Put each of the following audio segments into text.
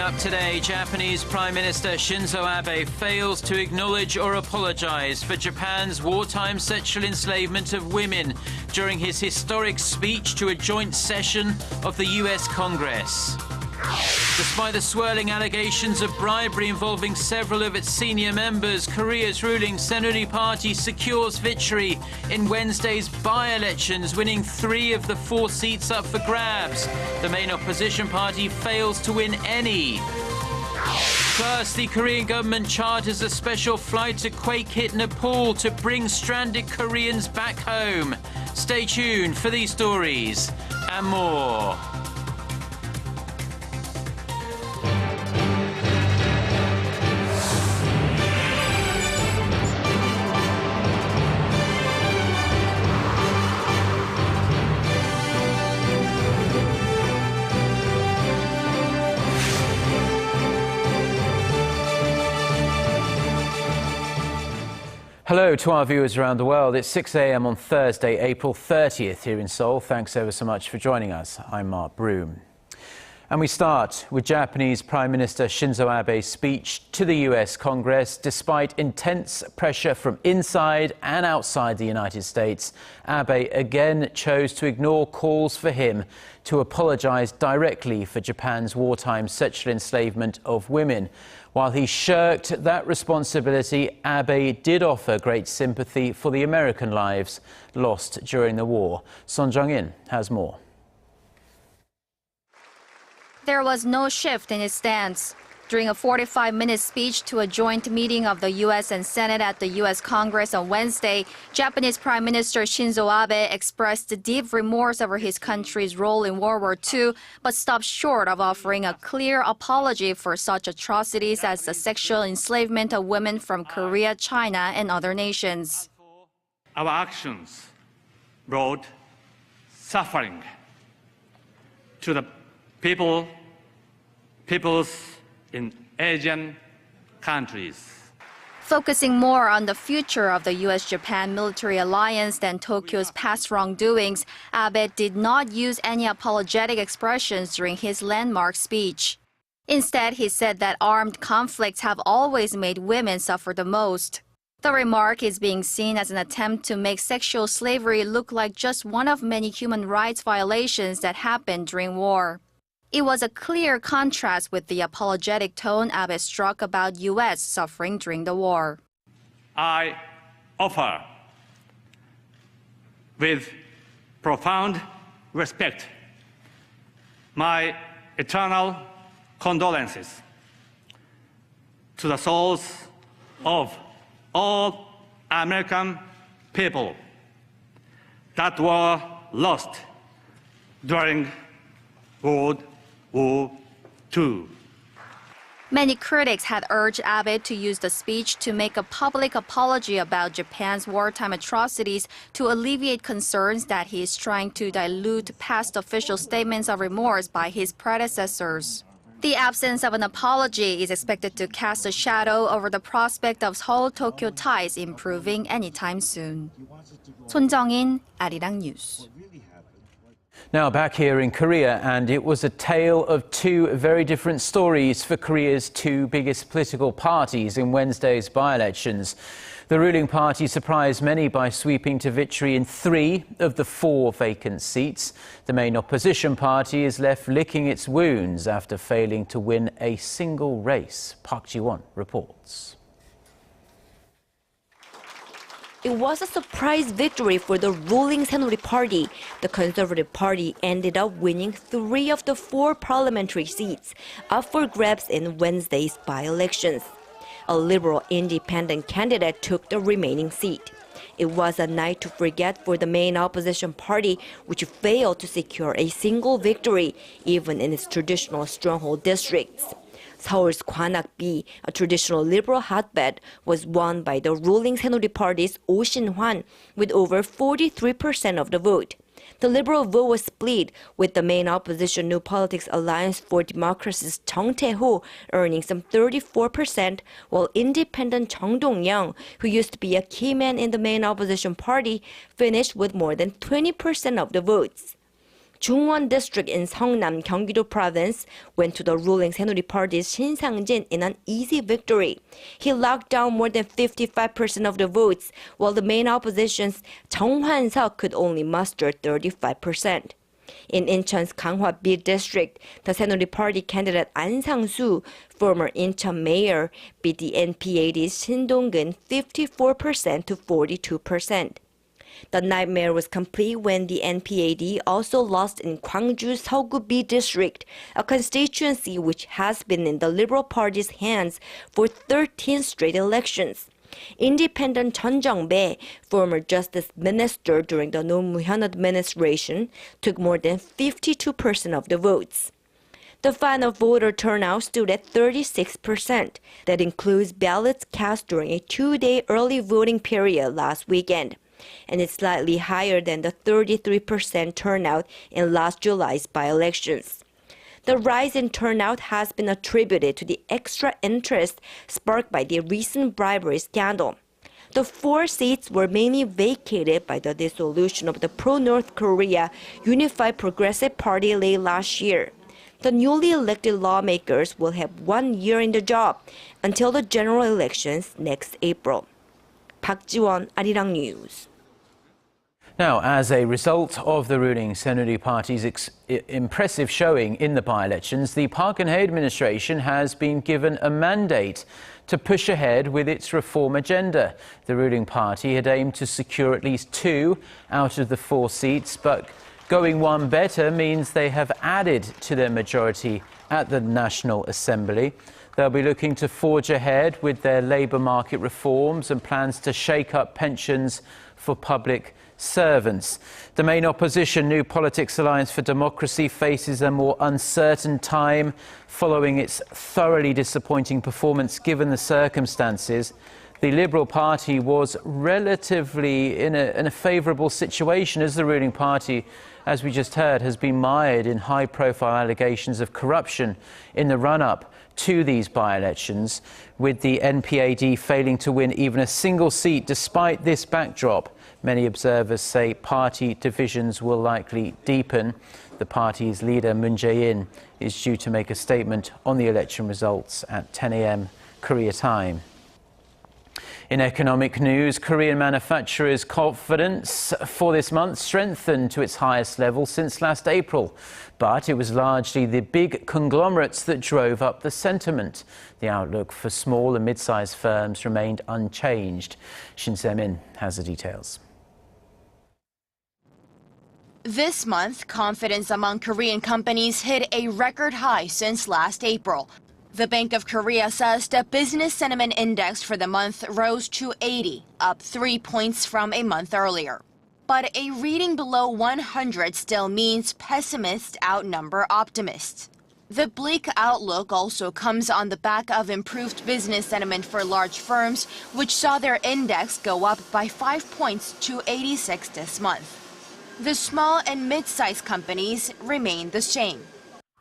up today, Japanese Prime Minister Shinzo Abe fails to acknowledge or apologize for Japan's wartime sexual enslavement of women during his historic speech to a joint session of the US Congress. Despite the swirling allegations of bribery involving several of its senior members, Korea's ruling Saenuri Party secures victory in Wednesday's by-elections, winning 3 of the 4 seats up for grabs. The main opposition party fails to win any. Plus, the Korean government charters a special flight to quake-hit Nepal to bring stranded Koreans back home. Stay tuned for these stories and more. Hello to our viewers around the world. It's 6 a.m. on Thursday, April 30th here in Seoul. Thanks ever so much for joining us. I'm Mark Broome. And we start with Japanese Prime Minister Shinzo Abe's speech to the US Congress. Despite intense pressure from inside and outside the United States, Abe again chose to ignore calls for him to apologize directly for Japan's wartime sexual enslavement of women. While he shirked that responsibility, Abe did offer great sympathy for the American lives lost during the war. Son Jung-in has more. There was no shift in his stance. During a 45-minute speech to a joint meeting of the U.S. and Senate at the U.S. Congress on Wednesday, Japanese Prime Minister Shinzo Abe expressed deep remorse over his country's role in World War II, but stopped short of offering a clear apology for such atrocities as the sexual enslavement of women from Korea, China, and other nations. Our actions brought suffering to the peoples in Asian countries. Focusing more on the future of the U.S.-Japan military alliance than Tokyo's past wrongdoings, Abe did not use any apologetic expressions during his landmark speech. Instead, he said that armed conflicts have always made women suffer the most. The remark is being seen as an attempt to make sexual slavery look like just one of many human rights violations that happened during war. It was a clear contrast with the apologetic tone Abe struck about U.S. suffering during the war. I offer, with profound respect, my eternal condolences to the souls of all American people that were lost during World War II. Many critics had urged Abe to use the speech to make a public apology about Japan's wartime atrocities to alleviate concerns that he is trying to dilute past official statements of remorse by his predecessors. The absence of an apology is expected to cast a shadow over the prospect of Seoul-Tokyo ties improving anytime soon. Son Jung-in, Arirang News. Now back here in Korea, and it was a tale of 2 very different stories for Korea's 2 biggest political parties in Wednesday's by-elections. The ruling party surprised many by sweeping to victory in 3 of the 4 vacant seats. The main opposition party is left licking its wounds after failing to win a single race. Park Ji-won reports. It was a surprise victory for the ruling Saenuri Party. The Conservative Party ended up winning 3 of the 4 parliamentary seats up for grabs in Wednesday's by-elections. A liberal independent candidate took the remaining seat. It was a night to forget for the main opposition party, which failed to secure a single victory, even in its traditional stronghold districts. Seoul's Gwanak-B, a traditional liberal hotbed, was won by the ruling Saenuri Party's Oh Shin-hwan with over 43% of the vote. The liberal vote was split, with the main opposition New Politics Alliance for Democracy's Chung Tae-ho earning some 34%, while independent Chung Dong-young, who used to be a key man in the main opposition party, finished with more than 20% of the votes. Chungwon district in Seongnam, Gyeonggi-do province, went to the ruling Saenuri Party's Shin Sang-jin in an easy victory. He locked down more than 55% of the votes, while the main opposition's Chung Hwan-seok could only muster 35%. In Incheon's Ganghwa B district, the Saenuri Party candidate An Sang-soo, former Incheon mayor, beat the NPAD's Shin Dong-gun 54% to 42%. The nightmare was complete when the NPAD also lost in Gwangju's Seogu B district, a constituency which has been in the Liberal Party's hands for 13 straight elections. Independent Chun Jung-bae, former justice minister during the Roh Moo-hyun administration, took more than 52% of the votes. The final voter turnout stood at 36%. That includes ballots cast during a two-day early voting period last weekend. And it's slightly higher than the 33% turnout in last July's by-elections. The rise in turnout has been attributed to the extra interest sparked by the recent bribery scandal. The 4 seats were mainly vacated by the dissolution of the pro-North Korea Unified Progressive Party late last year. The newly elected lawmakers will have 1 year in the job until the general elections next April. Park Ji-won, Arirang News. Now, as a result of the ruling Saenuri Party's impressive showing in the by-elections, the Park Geun-hye administration has been given a mandate to push ahead with its reform agenda. The ruling party had aimed to secure at least 2 out of the 4 seats, but going one better means they have added to their majority at the National Assembly. They'll be looking to forge ahead with their labour market reforms and plans to shake up pensions for public servants. The main opposition, New Politics Alliance for Democracy, faces a more uncertain time following its thoroughly disappointing performance given the circumstances. The Liberal Party was relatively in a favourable situation as the ruling party, as we just heard, has been mired in high-profile allegations of corruption in the run-up to these by-elections, with the NPAD failing to win even a single seat despite this backdrop. Many observers say party divisions will likely deepen. The party's leader, Moon Jae-in, is due to make a statement on the election results at 10 a.m. Korea time. In economic news, Korean manufacturers' confidence for this month strengthened to its highest level since last April. But it was largely the big conglomerates that drove up the sentiment. The outlook for small and mid-sized firms remained unchanged. Shin Se-min has the details. This month, confidence among Korean companies hit a record high since last April. The Bank of Korea says the business sentiment index for the month rose to 80, up 3 points from a month earlier. But a reading below 100 still means pessimists outnumber optimists. The bleak outlook also comes on the back of improved business sentiment for large firms, which saw their index go up by 5 points to 86 this month. The small and mid-sized companies remain the same.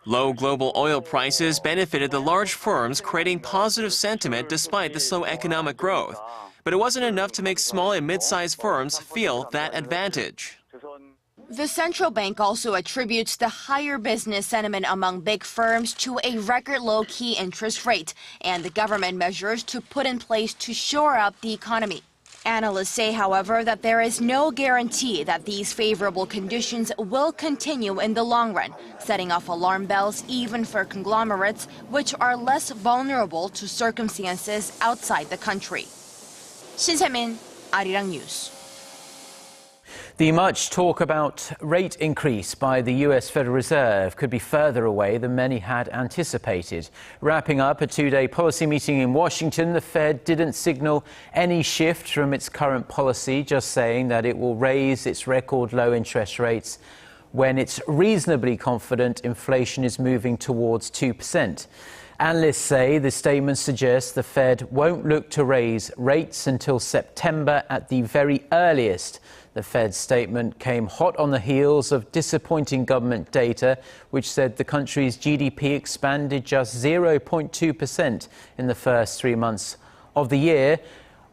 Low global oil prices benefited the large firms, creating positive sentiment despite the slow economic growth. But it wasn't enough to make small and mid-sized firms feel that advantage. The central bank also attributes the higher business sentiment among big firms to a record low key interest rate and the government measures to put in place to shore up the economy. Analysts say, however, that there is no guarantee that these favorable conditions will continue in the long run, setting off alarm bells even for conglomerates, which are less vulnerable to circumstances outside the country. Shin Se-min, Arirang News. The much talk about rate increase by the U.S. Federal Reserve could be further away than many had anticipated. Wrapping up a 2-day policy meeting in Washington, the Fed didn't signal any shift from its current policy, just saying that it will raise its record low interest rates when it's reasonably confident inflation is moving towards 2%. Analysts say the statement suggests the Fed won't look to raise rates until September at the very earliest. The Fed's statement came hot on the heels of disappointing government data, which said the country's GDP expanded just 0.2% in the first 3 months of the year,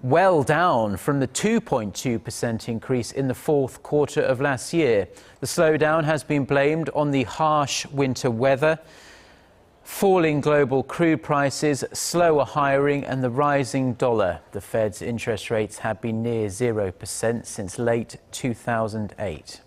well down from the 2.2% increase in the fourth quarter of last year. The slowdown has been blamed on the harsh winter weather, falling global crude prices, slower hiring and the rising dollar. The Fed's interest rates have been near 0% since late 2008.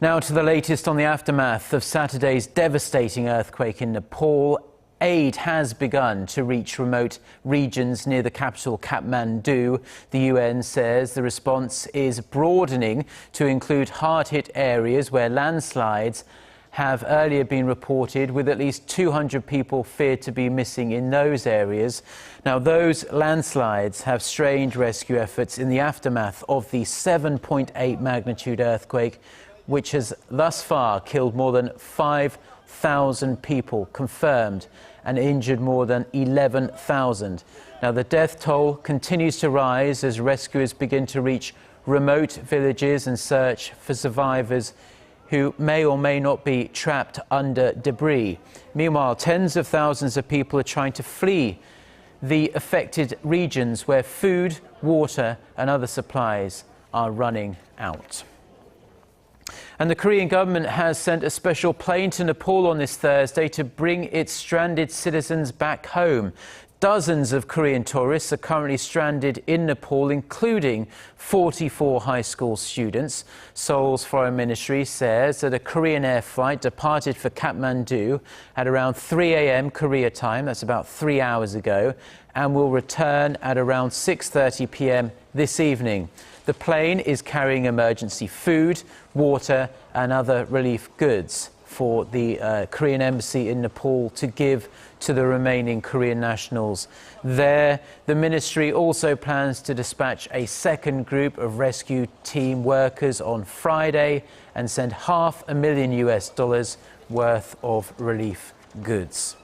Now to the latest on the aftermath of Saturday's devastating earthquake in Nepal. Aid has begun to reach remote regions near the capital Kathmandu. The UN says the response is broadening to include hard-hit areas where landslides have earlier been reported, with at least 200 people feared to be missing in those areas. Now, those landslides have strained rescue efforts in the aftermath of the 7.8 magnitude earthquake, which has thus far killed more than 5,000 people confirmed and injured more than 11,000. Now, the death toll continues to rise as rescuers begin to reach remote villages and search for survivors who may or may not be trapped under debris. Meanwhile, tens of thousands of people are trying to flee the affected regions where food, water and other supplies are running out. And the Korean government has sent a special plane to Nepal on this Thursday to bring its stranded citizens back home. Dozens of Korean tourists are currently stranded in Nepal, including 44 high school students. Seoul's foreign ministry says that a Korean air flight departed for Kathmandu at around 3 a.m. Korea time, that's about 3 hours ago, and will return at around 6:30 p.m. this evening. The plane is carrying emergency food, water and other relief goods for the Korean embassy in Nepal to give to the remaining Korean nationals there. The ministry also plans to dispatch a second group of rescue team workers on Friday and send $500,000 worth of relief goods.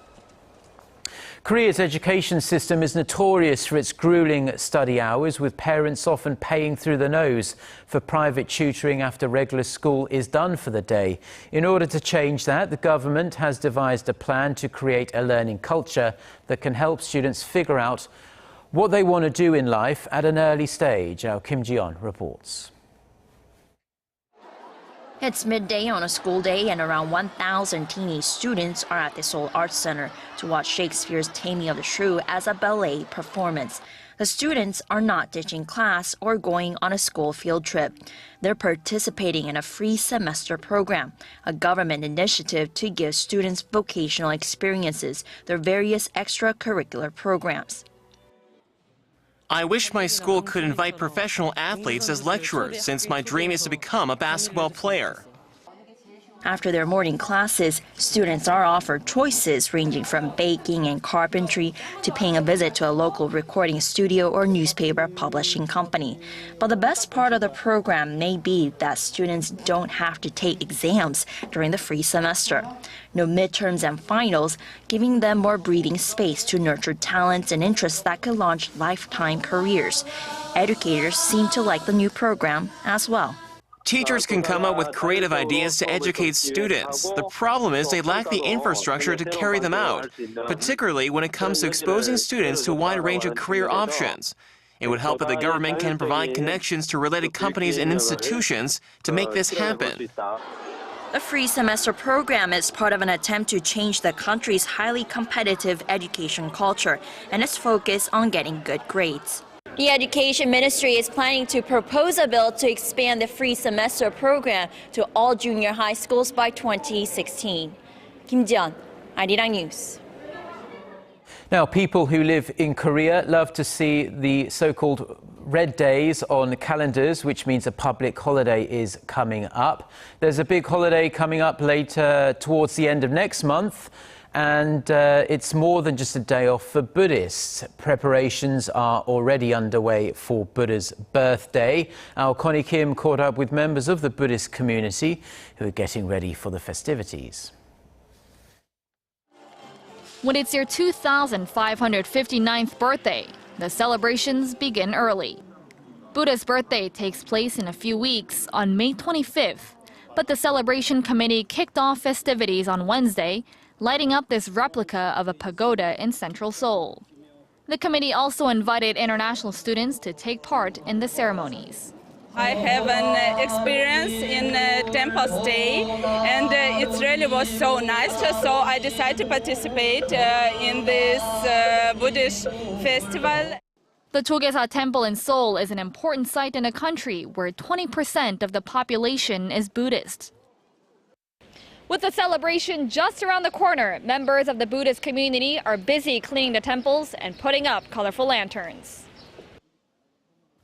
Korea's education system is notorious for its grueling study hours, with parents often paying through the nose for private tutoring after regular school is done for the day. In order to change that, the government has devised a plan to create a learning culture that can help students figure out what they want to do in life at an early stage. Our Kim Ji-yeon reports. It's midday on a school day and around 1,000 teenage students are at the Seoul Arts Center to watch Shakespeare's Taming of the Shrew as a ballet performance. The students are not ditching class or going on a school field trip. They're participating in a free semester program, a government initiative to give students vocational experiences through various extracurricular programs. I wish my school could invite professional athletes as lecturers, since my dream is to become a basketball player. After their morning classes, students are offered choices ranging from baking and carpentry to paying a visit to a local recording studio or newspaper publishing company. But the best part of the program may be that students don't have to take exams during the free semester. No midterms and finals, giving them more breathing space to nurture talents and interests that could launch lifetime careers. Educators seem to like the new program as well. Teachers can come up with creative ideas to educate students. The problem is they lack the infrastructure to carry them out, particularly when it comes to exposing students to a wide range of career options. It would help if the government can provide connections to related companies and institutions to make this happen. The free semester program is part of an attempt to change the country's highly competitive education culture and its focus on getting good grades. The Education Ministry is planning to propose a bill to expand the free semester program to all junior high schools by 2016. Kim Ji-yeon, Arirang News. Now, people who live in Korea love to see the so-called red days on calendars, which means a public holiday is coming up. There's a big holiday coming up later towards the end of next month. And it's more than just a day off for Buddhists. Preparations are already underway for Buddha's birthday. Our Connie Kim caught up with members of the Buddhist community who are getting ready for the festivities. When it's your 2,559th birthday, the celebrations begin early. Buddha's birthday takes place in a few weeks on May 25th, but the celebration committee kicked off festivities on Wednesday, lighting up this replica of a pagoda in central Seoul. The committee also invited international students to take part in the ceremonies. I have an experience in temple stay, and it really was so nice. So I decided to participate in this Buddhist festival. The Chogyesa Temple in Seoul is an important site in a country where 20% of the population is Buddhist. With the celebration just around the corner, members of the Buddhist community are busy cleaning the temples and putting up colorful lanterns.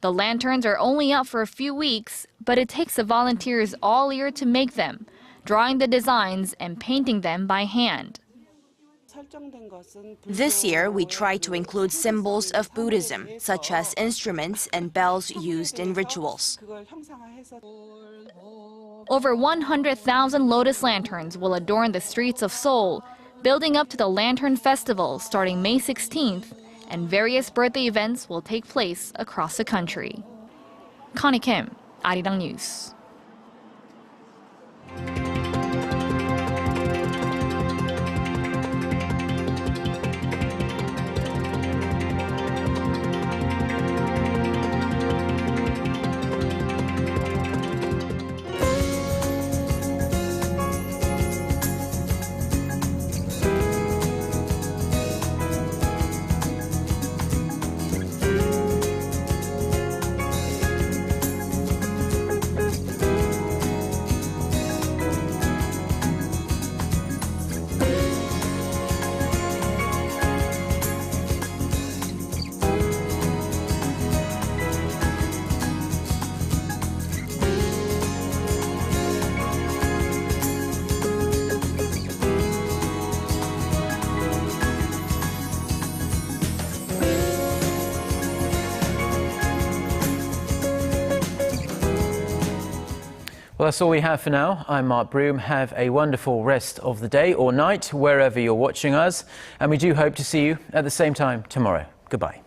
The lanterns are only up for a few weeks, but it takes the volunteers all year to make them, drawing the designs and painting them by hand. This year, we try to include symbols of Buddhism, such as instruments and bells used in rituals. Over 100,000 lotus lanterns will adorn the streets of Seoul, building up to the Lantern Festival starting May 16th, and various birthday events will take place across the country. Connie Kim, Arirang News. Well, that's all we have for now. I'm Mark Broome. Have a wonderful rest of the day or night, wherever you're watching us. And we do hope to see you at the same time tomorrow. Goodbye.